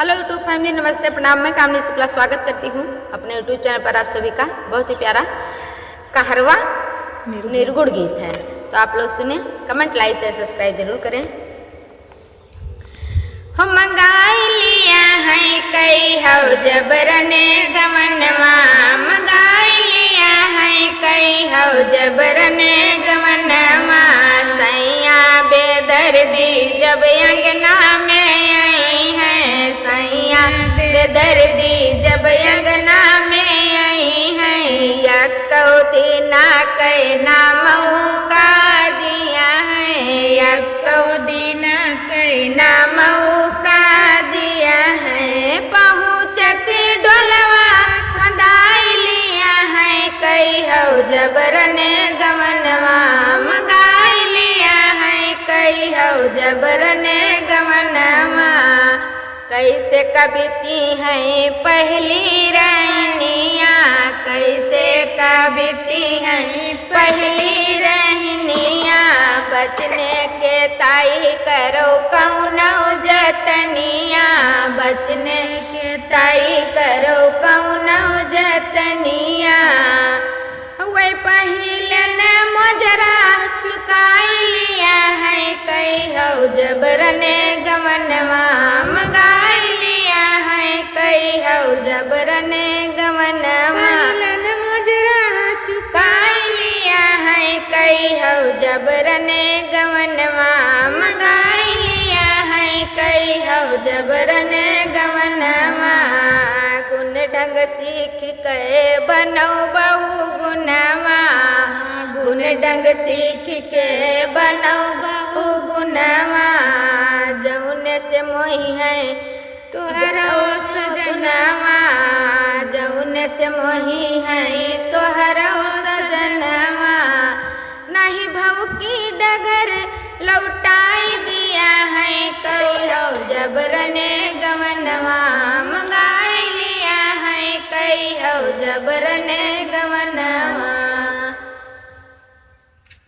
Hello YouTube family, नमस्ते, प्रणाम। मैं कामनी शुक्ला स्वागत करती हूँ अपने यूट्यूब चैनल पर। आप सभी का बहुत ही प्यारा कहरवा निर्गुण गीत है, तो आप लोग सुने, कमेंट, लाइक, शेयर, सब्सक्राइब जरूर करें। हम मंगाई लिया है कई हव जबरन गमनवा, मंगाई लिया है कई हव जबरन गमनवा। सैया बेदर्दी जब अंगना में आई है, सैया बेदर्दी जब अंगना में आई है। यक्को दीना कै नाम का दिया है, यक्को दीना कै नाम का दिया है। पहुँचत डोलवा खदाई लिया है कई हव जबरन गमनवा, मंगाई लिया है कई हव जबरन गमनवा। कैसे कबीती है पहली रहनिया, कैसे कबीती है पहली रहनिया। बचने के ताई करो कौनो जतनिया, बचने के ताई करो कौनो जतनिया। वही पहिलन मोजरा चुकाई लिया है कई हव जबरन गमनवा, मंगाई लिया है कई हव जबरन गमनवा। पहिलन मोजरा चुकाई लिया है कई हव जबरन गमनवा, मंगाई लिया है कई हव जबरन गमनवा। गुण ढंग सीख के बनो बहु गुनवा, गुण ढंग सीख के बनो बहु गुनवा। जौन से मोही है तोहरा सजनवा, जौन से मोही है तोहरा सजनवा। नहीं भव की डगर लौटाई दिया है कई हव जबरन गमनवा, मंगाई लिया है कई हव जबरन